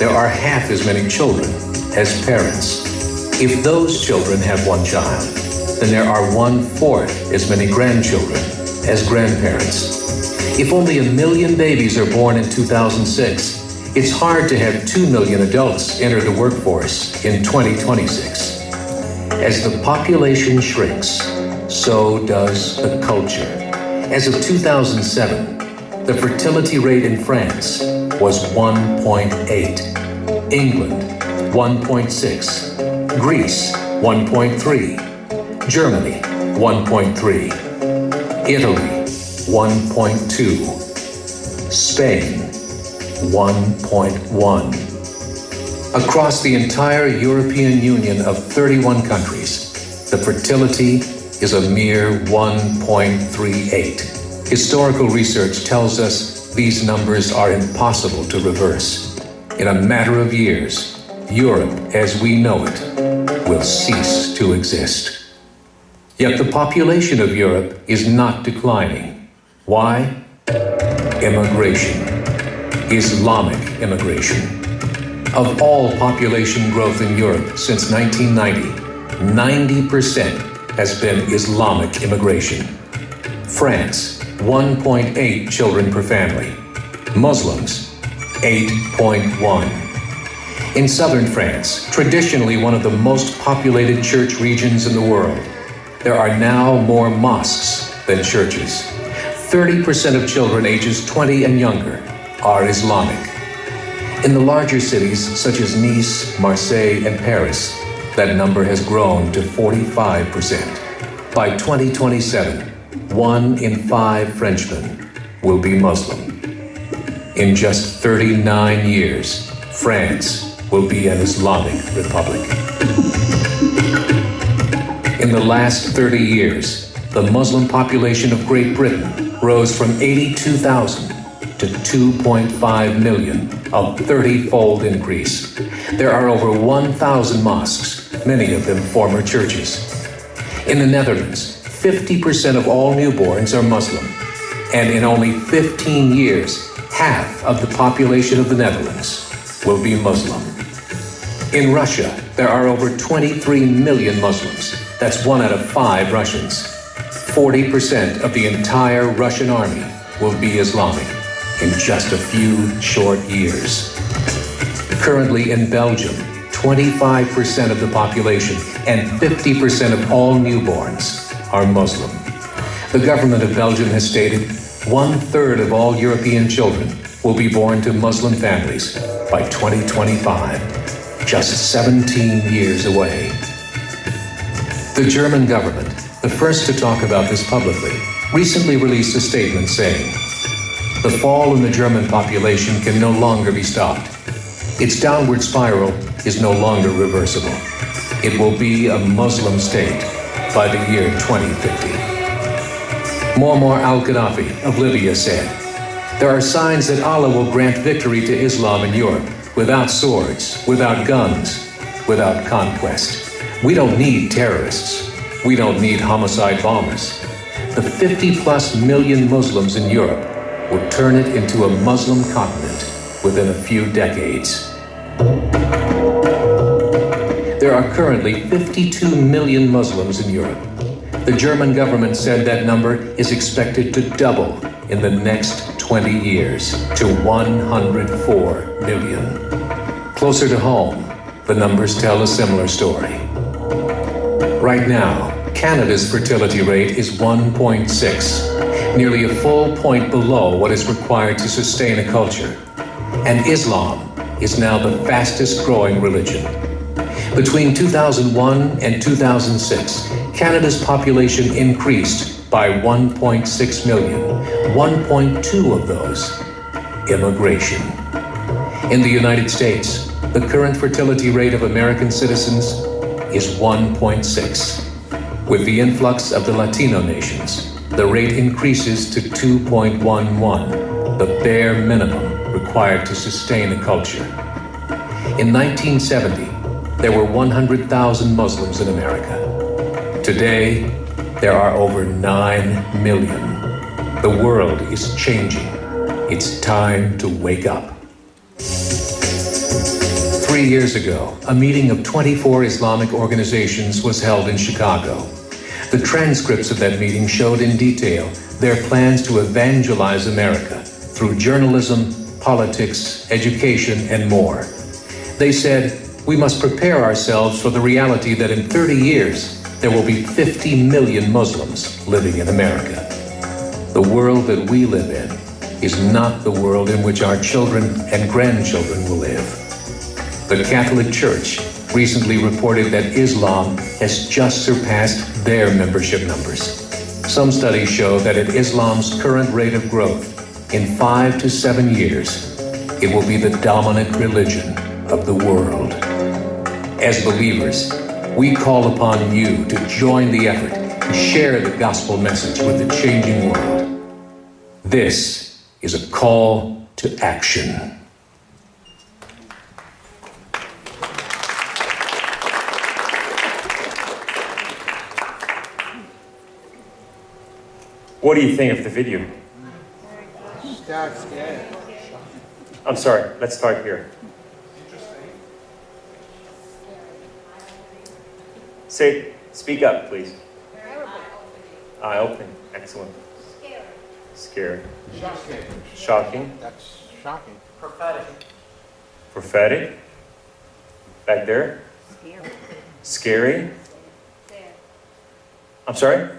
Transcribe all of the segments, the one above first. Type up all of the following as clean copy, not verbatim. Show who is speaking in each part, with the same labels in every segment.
Speaker 1: there are half as many children as parents. If those children have one child, then there are 1/4 as many grandchildren as grandparents. If only 1 million babies are born in 2006, it's hard to have 2 million adults enter the workforce in 2026. As the population shrinks, so does the culture. As of 2007, the fertility rate in France was 1.8, England 1.6, Greece 1.3, Germany 1.3, Italy 1.2, Spain 1.1. Across the entire European Union of 31 countries, the fertility is a mere 1.38. Historical research tells us these numbers are impossible to reverse. In a matter of years, Europe as we know it will cease to exist. Yet the population of Europe is not declining. Why? Immigration. Islamic immigration. Of all population growth in Europe since 1990, 90% has been Islamic immigration. France, 1.8 children per family. Muslims, 8.1. In southern France, traditionally one of the most populated church regions in the world, there are now more mosques than churches. 30% of children ages 20 and younger are Islamic. In the larger cities such as Nice, Marseille, and Paris, that number has grown to 45%. By 2027, 1 in 5 Frenchmen will be Muslim. In just 39 years, France will be an Islamic republic. In the last 30 years, the Muslim population of Great Britain rose from 82,000 to 2.5 million, a 30-fold increase. There are over 1,000 mosques, many of them former churches. In the Netherlands, 50% of all newborns are Muslim, and in only 15 years, half of the population of the Netherlands will be Muslim. In Russia, there are over 23 million Muslims. That's 1 out of 5 Russians. 40% of the entire Russian army will be Islamic in just a few short years. Currently in Belgium, 25% of the population and 50% of all newborns are Muslim. The government of Belgium has stated 1/3 of all European children will be born to Muslim families by 2025, just 17 years away. The German government, the first to talk about this publicly, recently released a statement saying, "The fall in the German population can no longer be stopped. Its downward spiral is no longer reversible. It will be a Muslim state by the year 2050. Muammar al-Gaddafi of Libya said, "There are signs that Allah will grant victory to Islam in Europe without swords, without guns, without conquest. We don't need terrorists. We don't need homicide bombers. The 50+ million Muslims in Europe will turn it into a Muslim continent within a few decades." There are currently 52 million Muslims in Europe. The German government said that number is expected to double in the next 20 years to 104 million. Closer to home, the numbers tell a similar story. Right now, Canada's fertility rate is 1.6, nearly a full point below what is required to sustain a culture. And Islam is now the fastest growing religion. Between 2001 and 2006, Canada's population increased by 1.6 million, 1.2 of those immigration. In the United States, the current fertility rate of American citizens is 1.6. With the influx of the Latino nations, the rate increases to 2.11, the bare minimum required to sustain a culture. In 1970, there were 100,000 Muslims in America. Today, there are over 9 million. The world is changing. It's time to wake up. 3 years ago, a meeting of 24 Islamic organizations was held in Chicago. The transcripts of that meeting showed in detail their plans to evangelize America through journalism, politics, education, and more. They said, we must prepare ourselves for the reality that in 30 years, there will be 50 million Muslims living in America. The world that we live in is not the world in which our children and grandchildren will live. The Catholic Church recently reported that Islam has just surpassed their membership numbers. Some studies show that at Islam's current rate of growth, in 5 to 7 years, it will be the dominant religion of the world. As believers, we call upon you to join the effort to share the gospel message with the changing world. This is a call to action.
Speaker 2: What do you think of the video? I'm sorry, let's start here. Speak up, please. Eye-opening, excellent. Scary. Shocking.
Speaker 3: That's shocking.
Speaker 2: Prophetic. Back there. Scary. I'm sorry?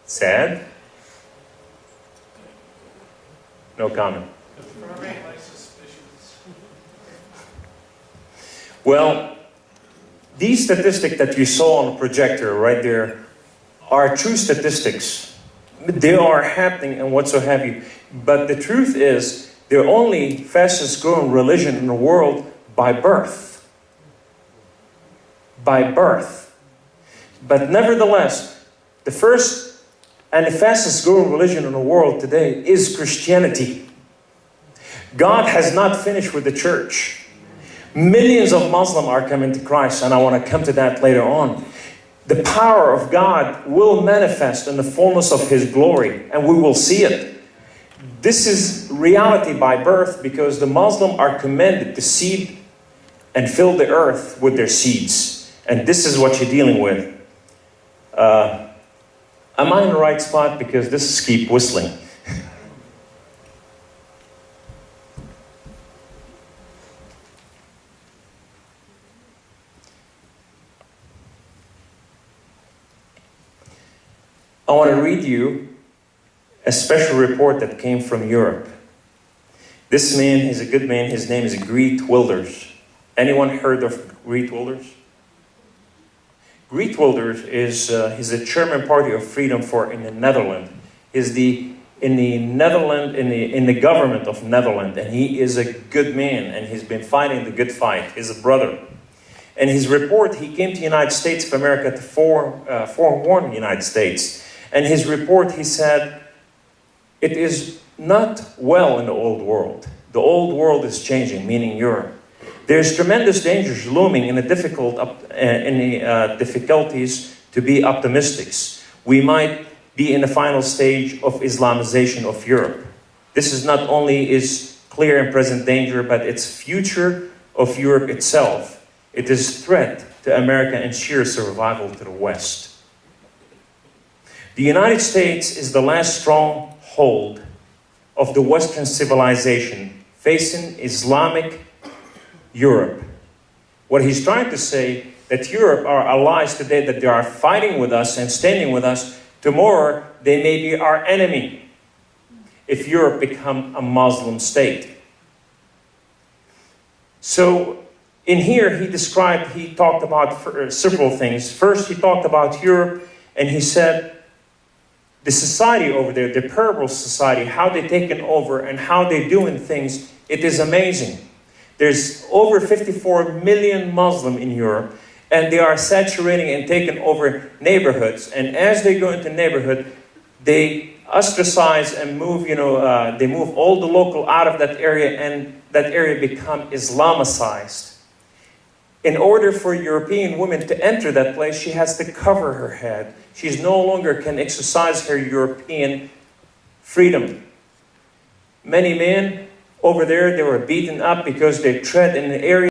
Speaker 2: Sad. No comment. Well, these statistics that you saw on the projector right there are true statistics. They are happening and what so have you. But the truth is, they're only fastest growing religion in the world by birth. By birth. But nevertheless, the first and the fastest growing religion in the world today is Christianity. God has not finished with the church. Millions of Muslims are coming to Christ, and I want to come to that later on. The power of God will manifest in the fullness of His glory, and we will see it. This is reality by birth because the Muslims are commanded to seed and fill the earth with their seeds. And this is what you're dealing with. Am I in the right spot? Because this is keep whistling. I want to read you a special report that came from Europe. This man is a good man. His name is Geert Wilders. Anyone heard of Geert Wilders? Geert Wilders is he's a German Party of Freedom in the Netherlands. He's in the government of Netherlands, and he is a good man, and he's been fighting the good fight. He's a brother. In his report, he came to the United States of America to forewarn the United States. And his report, he said, it is not well in the old world. The old world is changing, meaning Europe. There's tremendous dangers looming in the difficulties to be optimists. We might be in the final stage of Islamization of Europe. This is not only is clear and present danger, but it's future of Europe itself. It is threat to America and sheer survival to the West. The United States is the last stronghold of the Western civilization facing Islamic Europe. What he's trying to say that Europe are allies today, that they are fighting with us and standing with us. Tomorrow, they may be our enemy if Europe become a Muslim state. So, in here, he talked about several things. First, he talked about Europe, and he said, the society over there, the purple society, how they've taken over and how they're doing things, it is amazing. There's over 54 million Muslims in Europe, and they are saturating and taking over neighborhoods. And as they go into neighborhood, they ostracize and move, they move all the local out of that area, and that area become Islamicized. In order for European women to enter that place, she has to cover her head. She's no longer can exercise her European freedom. Many men over there, they were beaten up because they tread in the area